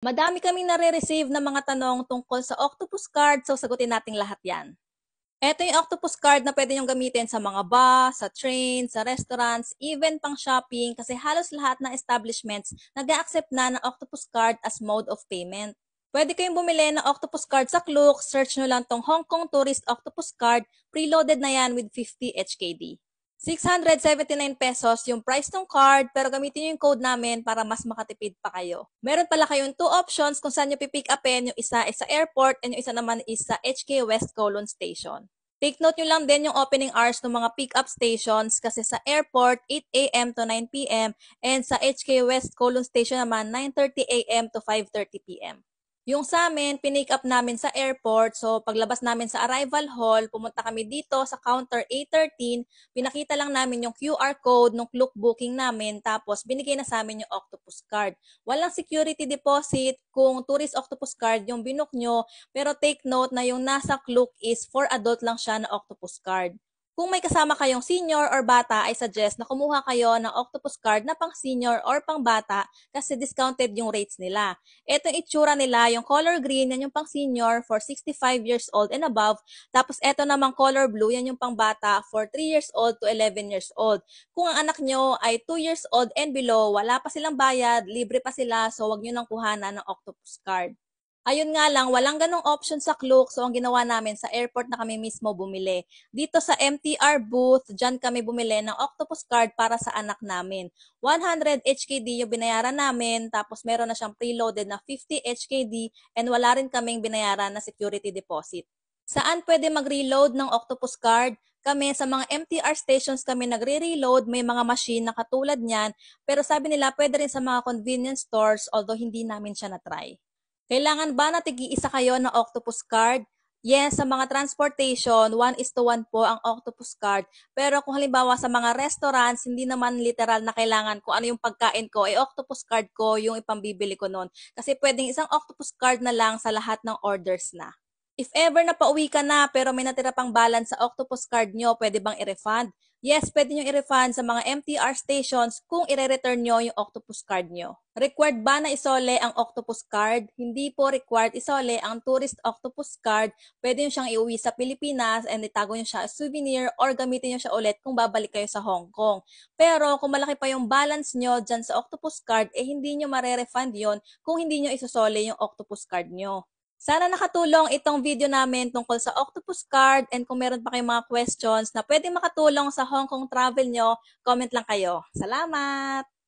Madami kaming nare-receive na mga tanong tungkol sa octopus card, so sagutin natin lahat yan. Ito yung octopus card na pwede nyong gamitin sa mga bus, sa train, sa restaurants, even pang shopping kasi halos lahat ng establishments nag-accept na ng octopus card as mode of payment. Pwede kayong bumili ng octopus card sa Klook, search nyo lang tong Hong Kong Tourist Octopus Card, preloaded na yan with 50 HKD. 679 pesos yung price ng card, pero gamitin nyo yung code namin para mas makatipid pa kayo. Meron pala kayong two options kung saan nyo pipick upin. Yung isa is sa airport and yung isa naman is sa HK West Kowloon Station. Take note nyo lang din yung opening hours ng mga pick-up stations kasi sa airport, 8 a.m. to 9 p.m. and sa HK West Kowloon Station naman, 9:30 a.m. to 5:30 p.m. Yung sa amin, pinick up namin sa airport. So, paglabas namin sa arrival hall, pumunta kami dito sa counter A13. Pinakita lang namin yung QR code ng Klook booking namin. Tapos, binigay na sa amin yung octopus card. Walang security deposit kung tourist octopus card yung binook nyo. Pero take note na yung nasa Klook is for adult lang siya na octopus card. Kung may kasama kayong senior or bata, I suggest na kumuha kayo ng octopus card na pang senior or pang bata kasi discounted yung rates nila. Ito yung itsura nila, yung color green, yan yung pang senior for 65 years old and above. Tapos ito namang color blue, yan yung pang bata for 3 years old to 11 years old. Kung ang anak nyo ay 2 years old and below, wala pa silang bayad, libre pa sila, so wag nyo nang kuhanan ng octopus card. Ayun nga lang, walang ganong option sa Klook, so ang ginawa namin sa airport na kami mismo bumili. Dito sa MTR booth, dyan kami bumili ng octopus card para sa anak namin. 100 HKD yung binayaran namin, tapos meron na siyang preloaded na 50 HKD and wala rin kaming binayaran na security deposit. Saan pwede mag-reload ng octopus card? Kami sa mga MTR stations kami nagre-reload, may mga machine na katulad niyan, pero sabi nila pwede rin sa mga convenience stores although hindi namin siya na-try. Kailangan ba na tig-iisa kayo ng octopus card? Yes, sa mga transportation, 1:1 po ang octopus card. Pero kung halimbawa sa mga restaurants, hindi naman literal na kailangan kung ano yung pagkain ko, ay octopus card ko yung ipambibili ko nun. Kasi pwedeng isang octopus card na lang sa lahat ng orders na. If ever na pauwi ka na pero may natira pang balance sa octopus card nyo, pwede bang i-refund? Yes, pwede nyo i-refund sa mga MTR stations kung i-return nyo yung octopus card nyo. Required ba na isole ang octopus card? Hindi po required isole ang tourist octopus card. Pwede nyo siyang iuwi sa Pilipinas and itago nyo siya as souvenir or gamitin nyo siya ulit kung babalik kayo sa Hong Kong. Pero kung malaki pa yung balance nyo dyan sa octopus card, hindi nyo mare-refund yon kung hindi nyo isosole yung octopus card nyo. Sana nakatulong itong video namin tungkol sa octopus card and kung meron pa kayong mga questions na pwedeng makatulong sa Hong Kong travel nyo, comment lang kayo. Salamat!